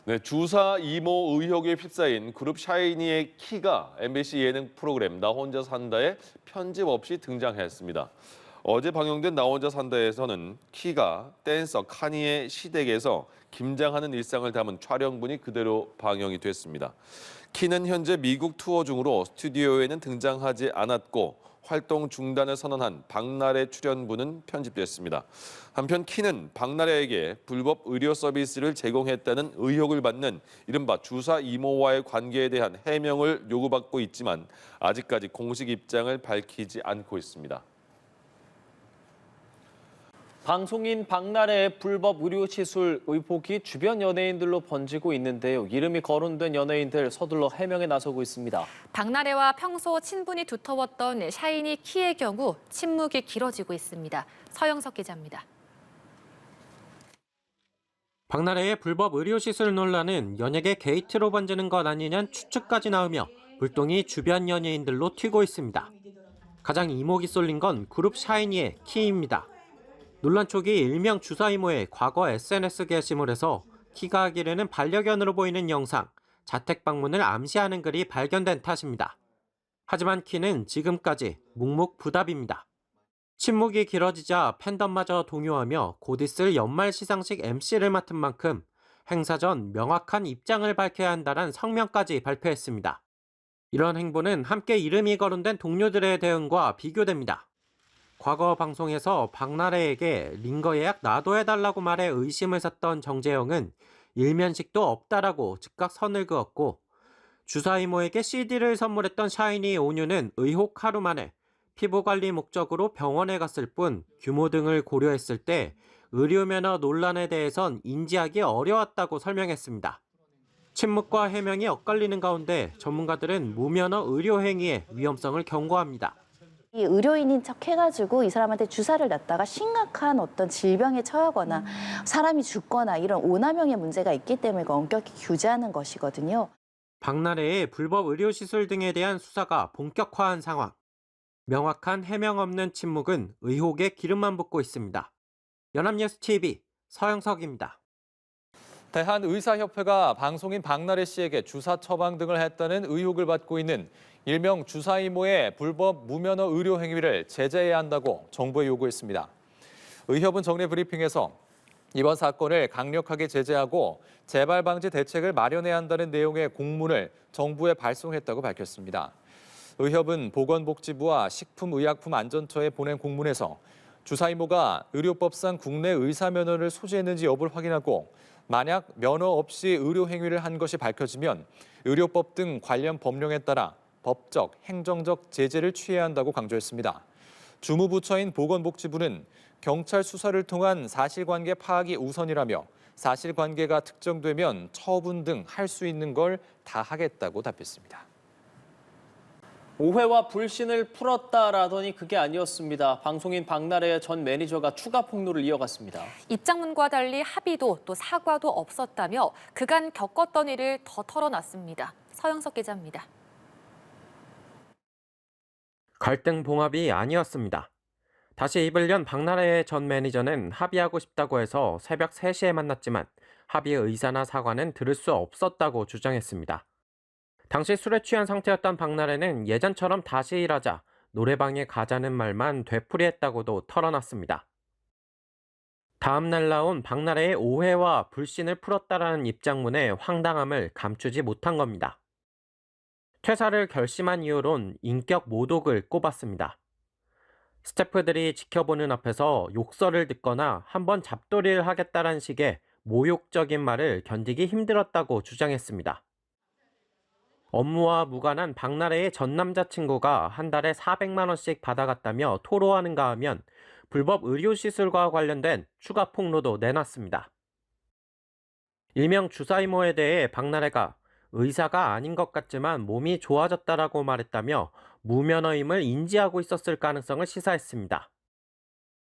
네, 주사 이모 의혹에 휩싸인 그룹 샤이니의 키가 MBC 예능 프로그램 나 혼자 산다에 편집 없이 등장했습니다. 어제 방영된 나 혼자 산다에서는 키가 댄서 카니의 시댁에서 김장하는 일상을 담은 촬영분이 그대로 방영이 됐습니다. 키는 현재 미국 투어 중으로 스튜디오에는 등장하지 않았고 활동 중단을 선언한 박나래 출연분은 편집됐습니다. 한편 키는 박나래에게 불법 의료 서비스를 제공했다는 의혹을 받는 이른바 주사 이모와의 관계에 대한 해명을 요구받고 있지만 아직까지 공식 입장을 밝히지 않고 있습니다. 방송인 박나래의 불법 의료시술 의혹이 주변 연예인들로 번지고 있는데요. 이름이 거론된 연예인들 서둘러 해명에 나서고 있습니다. 박나래와 평소 친분이 두터웠던 샤이니 키의 경우 침묵이 길어지고 있습니다. 서영석 기자입니다. 박나래의 불법 의료시술 논란은 연예계 게이트로 번지는 것 아니냐는 추측까지 나오며 불똥이 주변 연예인들로 튀고 있습니다. 가장 이목이 쏠린 건 그룹 샤이니의 키입니다. 논란 초기 일명 주사 이모의 과거 SNS 게시물에서 키가 하기에는 반려견으로 보이는 영상, 자택 방문을 암시하는 글이 발견된 탓입니다. 하지만 키는 지금까지 묵묵부답입니다. 침묵이 길어지자 팬덤마저 동요하며 곧 있을 연말 시상식 MC를 맡은 만큼 행사 전 명확한 입장을 밝혀야 한다는 성명까지 발표했습니다. 이런 행보는 함께 이름이 거론된 동료들의 대응과 비교됩니다. 과거 방송에서 박나래에게 링거 예약 놔둬해달라고 말해 의심을 샀던 정재영은 일면식도 없다라고 즉각 선을 그었고 주사 이모에게 CD를 선물했던 샤이니 온유는 의혹 하루 만에 피부관리 목적으로 병원에 갔을 뿐 규모 등을 고려했을 때 의료면허 논란에 대해선 인지하기 어려웠다고 설명했습니다. 침묵과 해명이 엇갈리는 가운데 전문가들은 무면허 의료 행위의 위험성을 경고합니다. 이 의료인인 척 해가지고 이 사람한테 주사를 놨다가 심각한 어떤 질병에 처하거나 사람이 죽거나 이런 오남용의 문제가 있기 때문에 엄격히 규제하는 것이거든요. 박나래의 불법 의료시술 등에 대한 수사가 본격화한 상황. 명확한 해명 없는 침묵은 의혹에 기름만 붓고 있습니다. 연합뉴스 TV 서영석입니다. 대한의사협회가 방송인 박나래 씨에게 주사 처방 등을 했다는 의혹을 받고 있는 일명 주사 이모의 불법 무면허 의료 행위를 제재해야 한다고 정부에 요구했습니다. 의협은 정례 브리핑에서 이번 사건을 강력하게 제재하고 재발 방지 대책을 마련해야 한다는 내용의 공문을 정부에 발송했다고 밝혔습니다. 의협은 보건복지부와 식품의약품안전처에 보낸 공문에서 주사 이모가 의료법상 국내 의사 면허를 소지했는지 여부를 확인하고 만약 면허 없이 의료 행위를 한 것이 밝혀지면 의료법 등 관련 법령에 따라 법적, 행정적 제재를 취해야 한다고 강조했습니다. 주무부처인 보건복지부는 경찰 수사를 통한 사실관계 파악이 우선이라며 사실관계가 특정되면 처분 등 할 수 있는 걸 다 하겠다고 답했습니다. 오해와 불신을 풀었다라더니 그게 아니었습니다. 방송인 박나래의 전 매니저가 추가 폭로를 이어갔습니다. 입장문과 달리 합의도 또 사과도 없었다며 그간 겪었던 일을 더 털어놨습니다. 서영석 기자입니다. 갈등 봉합이 아니었습니다. 다시 입을 연 박나래의 전 매니저는 합의하고 싶다고 해서 새벽 3시에 만났지만 합의의 의사나 사과는 들을 수 없었다고 주장했습니다. 당시 술에 취한 상태였던 박나래는 예전처럼 다시 일하자 노래방에 가자는 말만 되풀이했다고도 털어놨습니다. 다음 날 나온 박나래의 오해와 불신을 풀었다라는 입장문의 황당함을 감추지 못한 겁니다. 퇴사를 결심한 이유론 인격 모독을 꼽았습니다. 스태프들이 지켜보는 앞에서 욕설을 듣거나 한번 잡돌이를 하겠다는 식의 모욕적인 말을 견디기 힘들었다고 주장했습니다. 업무와 무관한 박나래의 전 남자친구가 한 달에 400만 원씩 받아갔다며 토로하는가 하면 불법 의료시술과 관련된 추가 폭로도 내놨습니다. 일명 주사 이모에 대해 박나래가 의사가 아닌 것 같지만 몸이 좋아졌다라고 말했다며 무면허임을 인지하고 있었을 가능성을 시사했습니다.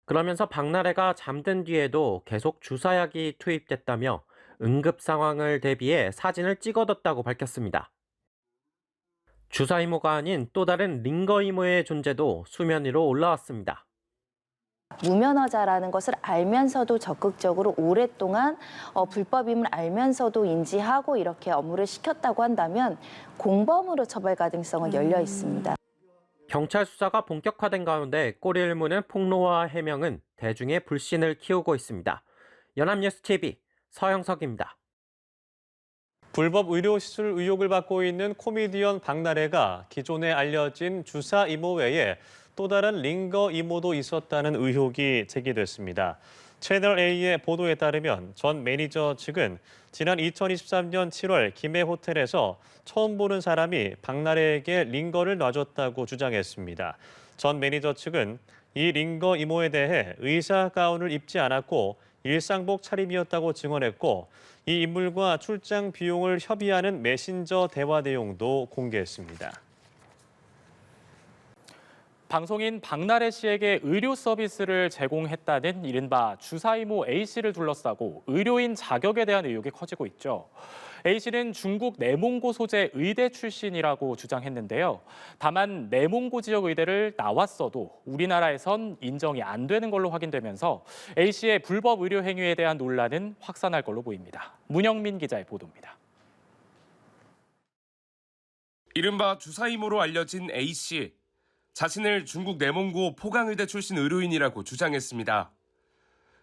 그러면서 박나래가 잠든 뒤에도 계속 주사약이 투입됐다며 응급 상황을 대비해 사진을 찍어뒀다고 밝혔습니다. 주사 이모가 아닌 또 다른 링거 이모의 존재도 수면 위로 올라왔습니다. 무면허자라는 것을 알면서도 적극적으로 오랫동안 불법임을 알면서도 인지하고 이렇게 업무를 시켰다고 한다면 공범으로 처벌 가능성은 열려 있습니다. 경찰 수사가 본격화된 가운데 꼬리를 무는 폭로와 해명은 대중의 불신을 키우고 있습니다. 연합뉴스 TV 서영석입니다. 불법 의료시술 의혹을 받고 있는 코미디언 박나래가 기존에 알려진 주사 이모 외에 또 다른 링거 이모도 있었다는 의혹이 제기됐습니다. 채널A의 보도에 따르면 전 매니저 측은 지난 2023년 7월 김해 호텔에서 처음 보는 사람이 박나래에게 링거를 놔줬다고 주장했습니다. 전 매니저 측은 이 링거 이모에 대해 의사 가운을 입지 않았고 일상복 차림이었다고 증언했고 이 인물과 출장 비용을 협의하는 메신저 대화 내용도 공개했습니다. 방송인 박나래 씨에게 의료 서비스를 제공했다는 이른바 주사이모 A씨를 둘러싸고 의료인 자격에 대한 의혹이 커지고 있죠. A씨는 중국 내몽고 소재 의대 출신이라고 주장했는데요. 다만 내몽고 지역 의대를 나왔어도 우리나라에선 인정이 안 되는 걸로 확인되면서 A씨의 불법 의료 행위에 대한 논란은 확산할 걸로 보입니다. 문영민 기자의 보도입니다. 이른바 주사이모로 알려진 A씨. 자신을 중국 내몽고 포강의대 출신 의료인이라고 주장했습니다.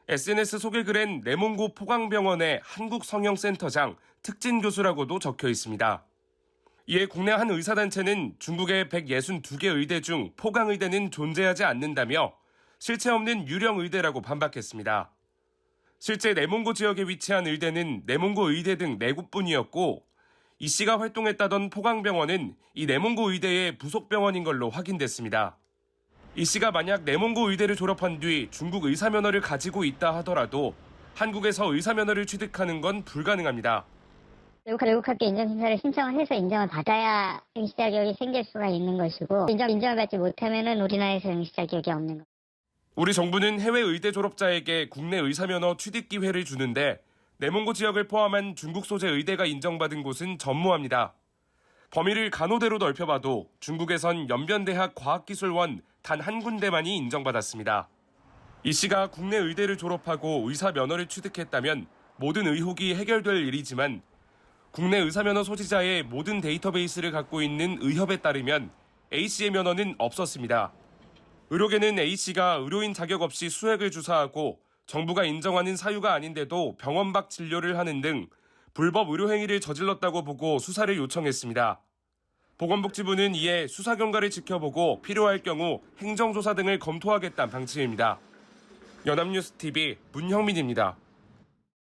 SNS 소개글엔 내몽고 포강병원의 한국성형센터장 특진 교수라고도 적혀 있습니다. 이에 국내 한 의사단체는 중국의 162개 의대 중 포강의대는 존재하지 않는다며 실체 없는 유령 의대라고 반박했습니다. 실제 내몽고 지역에 위치한 의대는 내몽고 의대 등 4곳뿐이었고 이 씨가 활동했다던 포강병원은 이 내몽고 의대의 부속 병원인 걸로 확인됐습니다. 이 씨가 만약 내몽고 의대를 졸업한 뒤 중국 의사면허를 가지고 있다 하더라도 한국에서 의사면허를 취득하는 건 불가능합니다. 외국학교 인정심사를 신청을 해서 인정을 받아야 응시 자격이 생길 수가 있는 것이고 인정을 받지 못하면 우리나라에서 응시 자격이 없는 겁니다. 우리 정부는 해외 의대 졸업자에게 국내 의사면허 취득 기회를 주는데 내몽고 지역을 포함한 중국 소재 의대가 인정받은 곳은 전무합니다. 범위를 간호대로 넓혀봐도 중국에선 연변대학 과학기술원 단 한 군데만이 인정받았습니다. 이 씨가 국내 의대를 졸업하고 의사 면허를 취득했다면 모든 의혹이 해결될 일이지만 국내 의사면허 소지자의 모든 데이터베이스를 갖고 있는 의협에 따르면 A씨의 면허는 없었습니다. 의료계는 A씨가 의료인 자격 없이 수액을 주사하고 정부가 인정하는 사유가 아닌데도 병원 밖 진료를 하는 등 불법 의료 행위를 저질렀다고 보고 수사를 요청했습니다. 보건복지부는 이에 수사 경과를 지켜보고 필요할 경우 행정조사 등을 검토하겠다는 방침입니다. 연합뉴스 TV 문형민입니다.